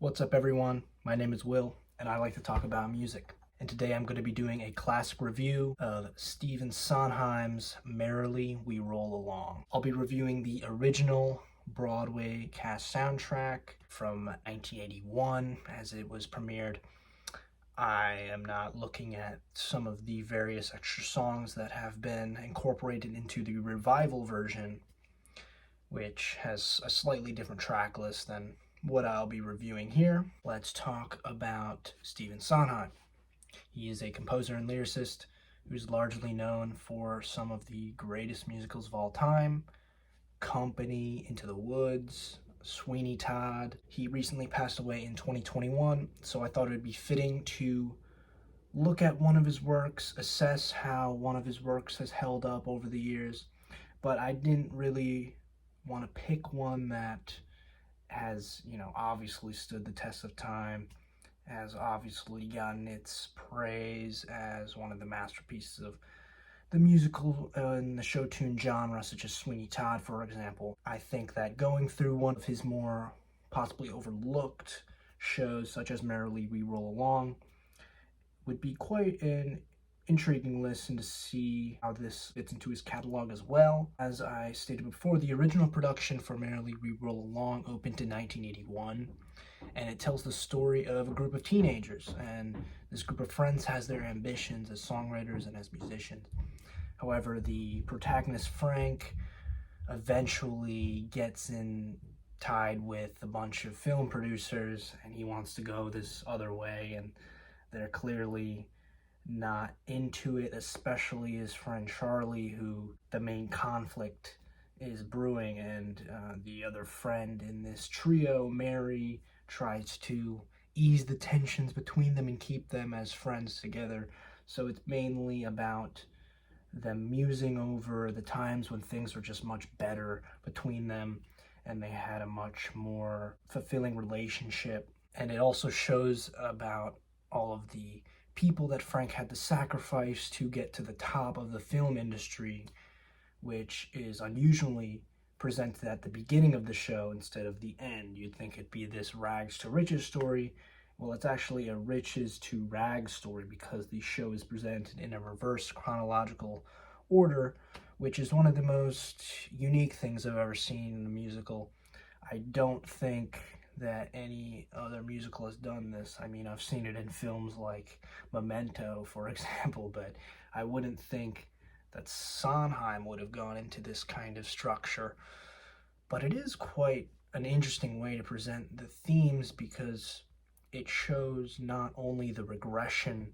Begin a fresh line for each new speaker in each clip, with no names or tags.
What's up, everyone? My name is Will, and I like to talk about music. And today I'm going to be doing a classic review of Stephen Sondheim's Merrily, We Roll Along. I'll be reviewing the original Broadway cast soundtrack from 1981 as it was premiered. I am not looking at some of the various extra songs that have been incorporated into the revival version, which has a slightly different track list than what I'll be reviewing here. Let's talk about Stephen Sondheim. He is a composer and lyricist who's largely known for some of the greatest musicals of all time: Company, Into the Woods, Sweeney Todd. He recently passed away in 2021, so I thought it would be fitting to look at one of his works, assess how one of his works has held up over the years, but I didn't really want to pick one that has, obviously stood the test of time, has obviously gotten its praise as one of the masterpieces of the musical and the show tune genre, such as Sweeney Todd, for example. I think that going through one of his more possibly overlooked shows, such as Merrily, We Roll Along, would be quite an intriguing listen to see how this fits into his catalog as well. As I stated before, the original production for Merrily We Roll Along opened in 1981, and it tells the story of a group of teenagers, and this group of friends has their ambitions as songwriters and as musicians. However, the protagonist Frank eventually gets tied with a bunch of film producers, and he wants to go this other way, and they're clearly not into it, especially his friend Charlie, who the main conflict is brewing, and the other friend in this trio, Mary, tries to ease the tensions between them and keep them as friends together. So it's mainly about them musing over the times when things were just much better between them and they had a much more fulfilling relationship. And it also shows about all of the people that Frank had to sacrifice to get to the top of the film industry, which is unusually presented at the beginning of the show instead of the end. You'd think it'd be this rags to riches story. Well, it's actually a riches to rags story because the show is presented in a reverse chronological order, which is one of the most unique things I've ever seen in a musical. I don't think that any other musical has done this. I mean, I've seen it in films like Memento, for example, but I wouldn't think that Sondheim would have gone into this kind of structure. But it is quite an interesting way to present the themes because it shows not only the regression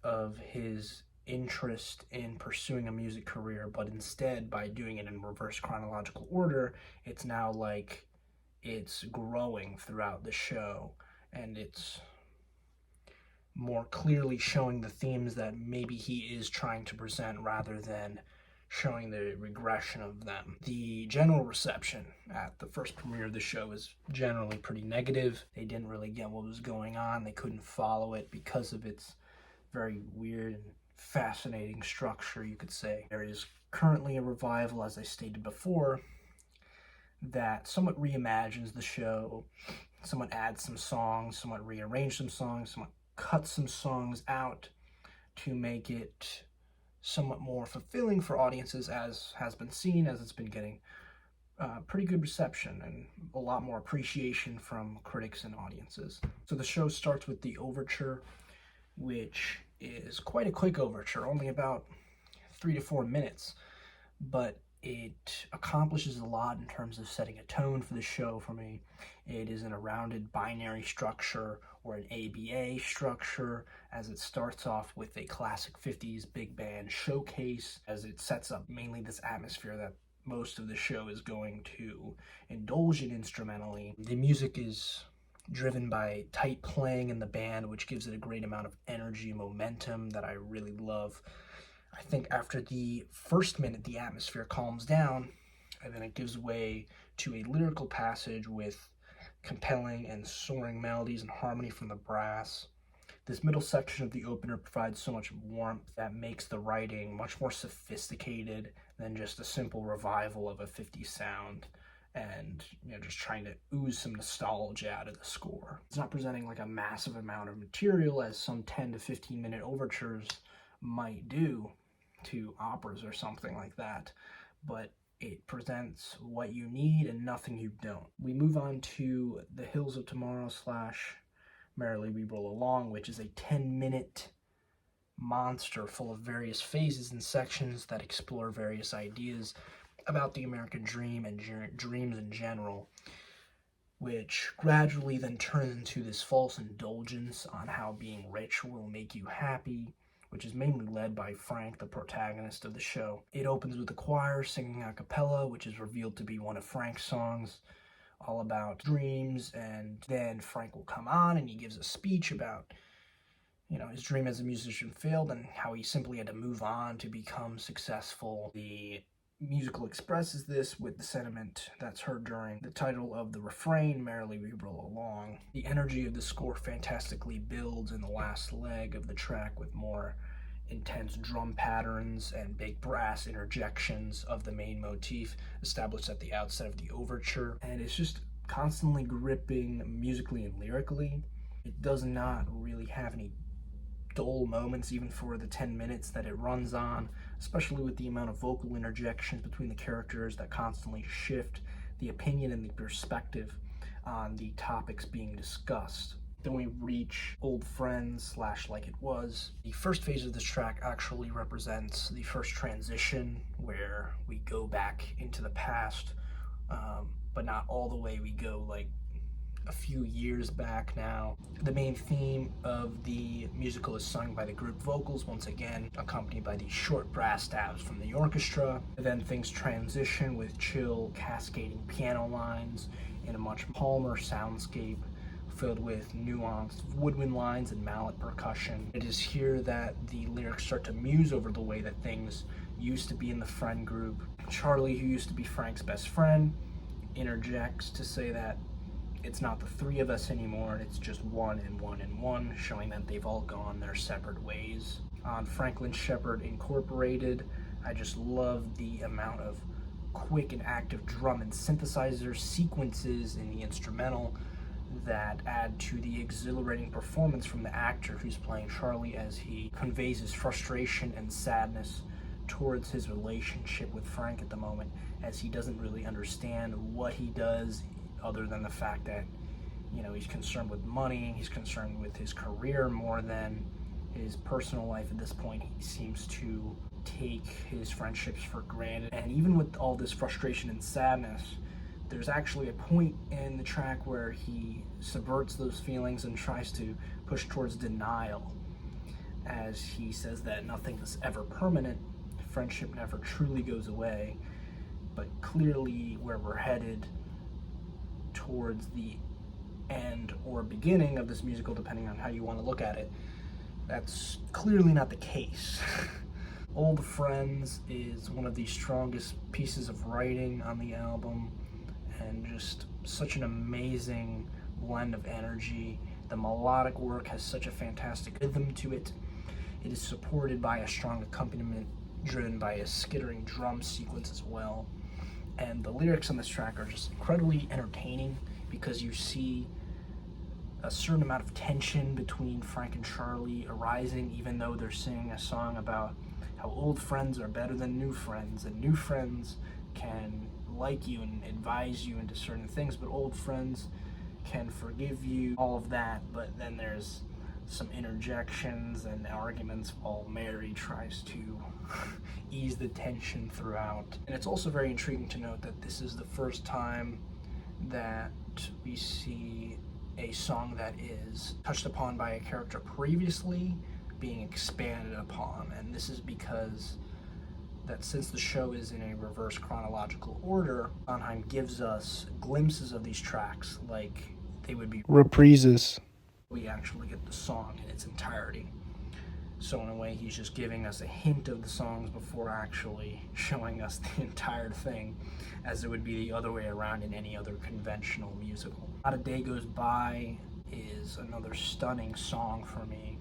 of his interest in pursuing a music career, but instead, by doing it in reverse chronological order, it's now like it's growing throughout the show, and it's more clearly showing the themes that maybe he is trying to present rather than showing the regression of them. The general reception at the first premiere of the show is generally pretty negative. They didn't really get what was going on. They couldn't follow it because of its very weird and fascinating structure, you could say. There is currently a revival, as I stated before, that somewhat reimagines the show, somewhat adds some songs, somewhat rearrange some songs, somewhat cut some songs out to make it somewhat more fulfilling for audiences, as has been seen, as it's been getting pretty good reception and a lot more appreciation from critics and audiences. So the show starts with the Overture, which is quite a quick overture, only about 3 to 4 minutes, but it accomplishes a lot in terms of setting a tone for the show for me. It is in a rounded binary structure or an ABA structure, as it starts off with a classic 50s big band showcase, as it sets up mainly this atmosphere that most of the show is going to indulge in instrumentally. The music is driven by tight playing in the band, which gives it a great amount of energy and momentum that I really love. I think after the first minute, the atmosphere calms down, and then it gives way to a lyrical passage with compelling and soaring melodies and harmony from the brass. This middle section of the opener provides so much warmth that makes the writing much more sophisticated than just a simple revival of a 50s sound. and just trying to ooze some nostalgia out of the score. It's not presenting like a massive amount of material as some 10 to 15 minute overtures might do to operas or something like that, but it presents what you need and nothing you don't. We move on to The Hills of Tomorrow / Merrily We Roll Along, which is a 10-minute monster full of various phases and sections that explore various ideas about the American dream and dreams in general, which gradually then turns into this false indulgence on how being rich will make you happy, which is mainly led by Frank, the protagonist of the show. It opens with the choir singing a cappella, which is revealed to be one of Frank's songs, all about dreams, and then Frank will come on and he gives a speech about his dream as a musician failed and how he simply had to move on to become successful. The musical expresses this with the sentiment that's heard during the title of the refrain, Merrily We Roll Along. The energy of the score fantastically builds in the last leg of the track with more intense drum patterns and big brass interjections of the main motif established at the outset of the overture. And it's just constantly gripping musically and lyrically. It does not really have any dull moments even for the 10 minutes that it runs on, especially with the amount of vocal interjections between the characters that constantly shift the opinion and the perspective on the topics being discussed. Then we reach Old Friends / Like It Was. The first phase of this track actually represents the first transition where we go back into the past, but not all the way. We go like a few years back now. The main theme of the musical is sung by the group vocals, once again accompanied by these short brass stabs from the orchestra. And then things transition with chill, cascading piano lines in a much calmer soundscape filled with nuanced woodwind lines and mallet percussion. It is here that the lyrics start to muse over the way that things used to be in the friend group. Charlie, who used to be Frank's best friend, interjects to say that it's not the three of us anymore, it's just one and one and one, showing that they've all gone their separate ways. On Franklin Shepard Incorporated, I just love the amount of quick and active drum and synthesizer sequences in the instrumental that add to the exhilarating performance from the actor who's playing Charlie as he conveys his frustration and sadness towards his relationship with Frank at the moment, as he doesn't really understand what he does other than the fact that he's concerned with money, he's concerned with his career more than his personal life. At this point, he seems to take his friendships for granted. And even with all this frustration and sadness, there's actually a point in the track where he subverts those feelings and tries to push towards denial, as he says that nothing is ever permanent, friendship never truly goes away, but clearly where we're headed towards the end or beginning of this musical, depending on how you want to look at it, that's clearly not the case. Old Friends is one of the strongest pieces of writing on the album, and just such an amazing blend of energy. The melodic work has such a fantastic rhythm to it. It is supported by a strong accompaniment driven by a skittering drum sequence as well. And the lyrics on this track are just incredibly entertaining because you see a certain amount of tension between Frank and Charlie arising, even though they're singing a song about how old friends are better than new friends, and new friends can like you and advise you into certain things, but old friends can forgive you, all of that. But then there's some interjections and arguments while Mary tries to ease the tension throughout. And it's also very intriguing to note that this is the first time that we see a song that is touched upon by a character previously being expanded upon. And this is because that since the show is in a reverse chronological order, Sondheim gives us glimpses of these tracks like they would be reprises. We actually get the song in its entirety. So in a way, he's just giving us a hint of the songs before actually showing us the entire thing, as it would be the other way around in any other conventional musical. Not a Day Goes By is another stunning song for me.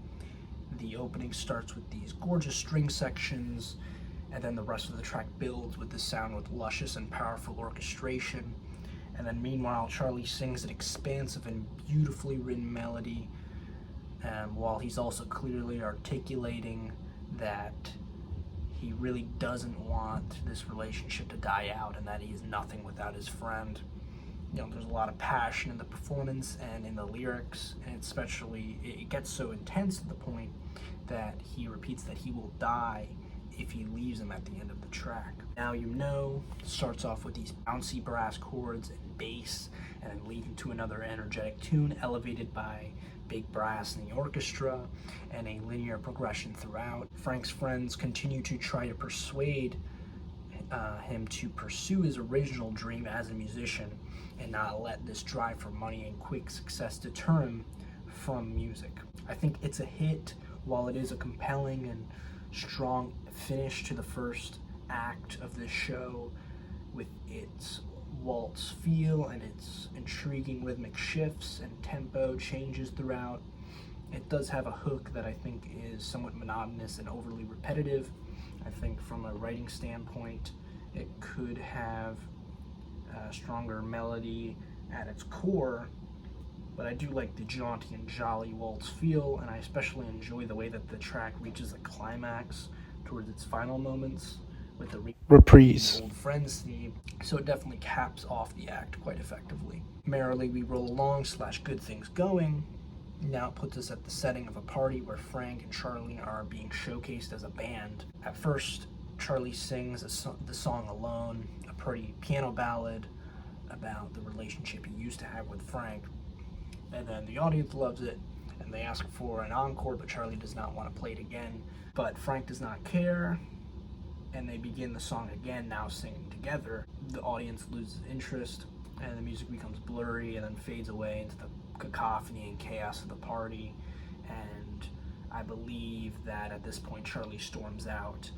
The opening starts with these gorgeous string sections, and then the rest of the track builds with the sound with luscious and powerful orchestration. And then meanwhile, Charlie sings an expansive and beautifully written melody, while he's also clearly articulating that he really doesn't want this relationship to die out and that he is nothing without his friend. You know, there's a lot of passion in the performance and in the lyrics, and especially it gets so intense to the point that he repeats that he will die if he leaves him at the end of the track. Now You Know starts off with these bouncy brass chords and bass, and then leads into another energetic tune elevated by big brass in the orchestra and a linear progression throughout. Frank's friends continue to try to persuade him to pursue his original dream as a musician and not let this drive for money and quick success deter him from music. I think it's a hit. While it is a compelling and strong finish to the first act of this show, with its waltz feel and its intriguing rhythmic shifts and tempo changes throughout, it does have a hook that I think is somewhat monotonous and overly repetitive. I think from a writing standpoint, it could have a stronger melody at its core, but I do like the jaunty and jolly waltz feel, and I especially enjoy the way that the track reaches a climax towards its final moments with the reprise Old Friends theme, so it definitely caps off the act quite effectively. Merrily We Roll Along / Good Things Going now puts us at the setting of a party where Frank and Charlie are being showcased as a band. At first, Charlie sings the song alone, a pretty piano ballad about the relationship he used to have with Frank, and then the audience loves it and they ask for an encore, but Charlie does not want to play it again. But Frank does not care, and they begin the song again, now singing together. The audience loses interest and the music becomes blurry and then fades away into the cacophony and chaos of the party, and I believe that at this point Charlie storms out.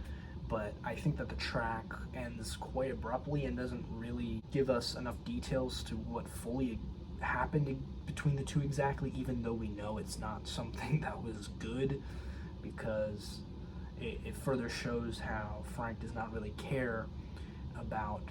But I think that the track ends quite abruptly and doesn't really give us enough details to what fully happened between the two exactly, even though we know it's not something that was good, because it further shows how Frank does not really care about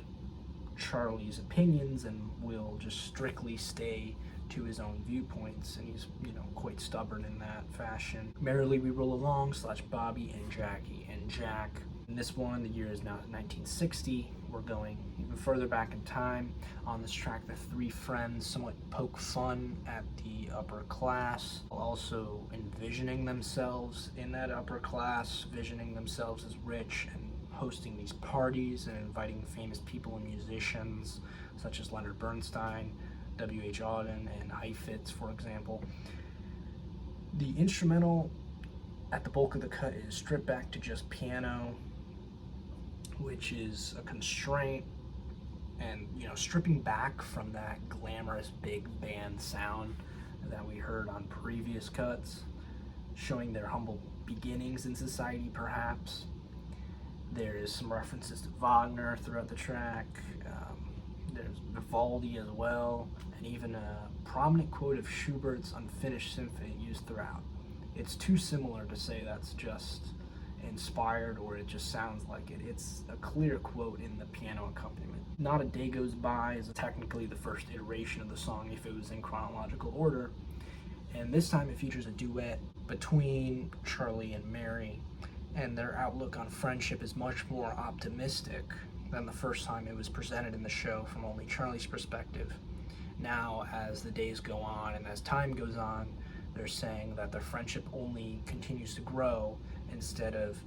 Charlie's opinions and will just strictly stay to his own viewpoints, and he's, quite stubborn in that fashion. Merrily We Roll Along / Bobby and Jackie and Jack. In this one, the year is now 1960. We're going even further back in time. On this track, the three friends somewhat poke fun at the upper class, while also envisioning themselves in that upper class, visioning themselves as rich and hosting these parties and inviting famous people and musicians such as Leonard Bernstein, W.H. Auden, and Heifetz, for example. The instrumental at the bulk of the cut is stripped back to just piano, which is a constraint, and stripping back from that glamorous big band sound that we heard on previous cuts, showing their humble beginnings in society perhaps. There is some references to Wagner throughout the track. There's Vivaldi as well, and even a prominent quote of Schubert's Unfinished Symphony used throughout. It's too similar to say that's just inspired or it just sounds like it. It's a clear quote in the piano accompaniment. Not a Day Goes By is technically the first iteration of the song if it was in chronological order, and this time it features a duet between Charlie and Mary, and their outlook on friendship is much more optimistic than the first time it was presented in the show from only Charlie's perspective. Now, as the days go on and as time goes on, they're saying that their friendship only continues to grow instead of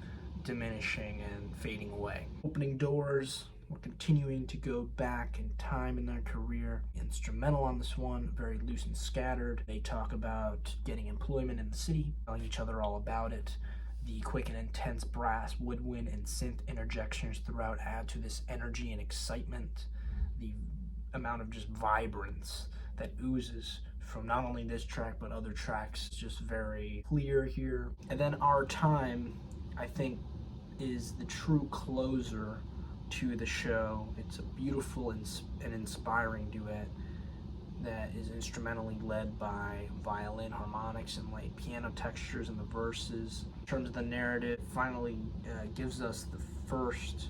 diminishing and fading away. Opening doors, we're continuing to go back in time in their career. Instrumental on this one, very loose and scattered. They talk about getting employment in the city, telling each other all about it. The quick and intense brass, woodwind, and synth interjections throughout add to this energy and excitement. The amount of just vibrance that oozes from not only this track but other tracks is just very clear here. And then Our Time, I think, is the true closer to the show. It's a beautiful and inspiring duet that is instrumentally led by violin harmonics and light piano textures in the verses. In terms of the narrative, finally gives us the first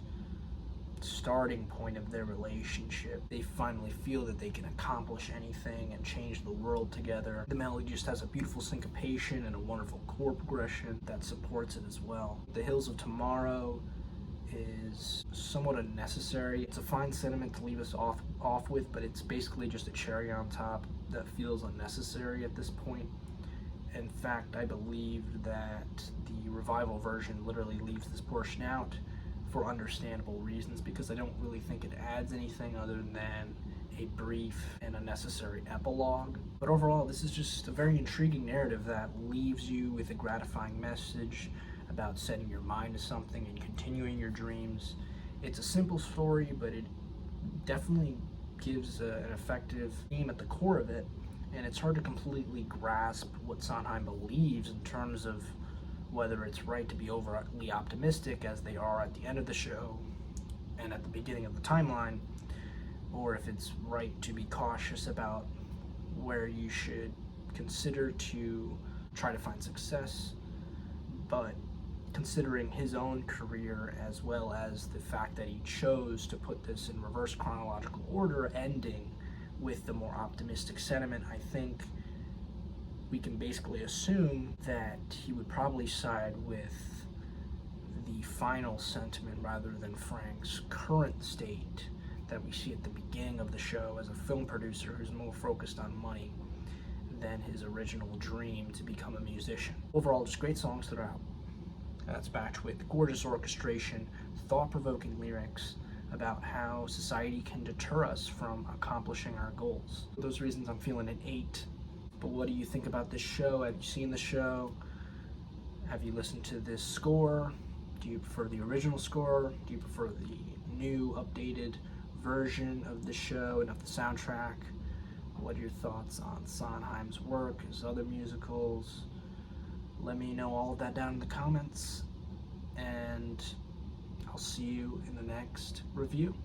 starting point of their relationship. They finally feel that they can accomplish anything and change the world together. The melody just has a beautiful syncopation and a wonderful chord progression that supports it as well. The Hills of Tomorrow is somewhat unnecessary. It's a fine sentiment to leave us off with, but it's basically just a cherry on top that feels unnecessary at this point. In fact, I believe that the revival version literally leaves this portion out for understandable reasons, because I don't really think it adds anything other than a brief and unnecessary epilogue. But overall, this is just a very intriguing narrative that leaves you with a gratifying message about setting your mind to something and continuing your dreams. It's a simple story, but it definitely gives an effective theme at the core of it, and it's hard to completely grasp what Sondheim believes in terms of whether it's right to be overtly optimistic, as they are at the end of the show and at the beginning of the timeline, or if it's right to be cautious about where you should consider to try to find success. But considering his own career, as well as the fact that he chose to put this in reverse chronological order, ending with the more optimistic sentiment, I think we can basically assume that he would probably side with the final sentiment rather than Frank's current state that we see at the beginning of the show as a film producer who's more focused on money than his original dream to become a musician. Overall, just great songs throughout. That's backed with gorgeous orchestration, thought-provoking lyrics about how society can deter us from accomplishing our goals. For those reasons, I'm feeling an 8. But what do you think about this show? Have you seen the show? Have you listened to this score? Do you prefer the original score? Do you prefer the new, updated version of the show and of the soundtrack? What are your thoughts on Sondheim's work, his other musicals? Let me know all of that down in the comments, and I'll see you in the next review.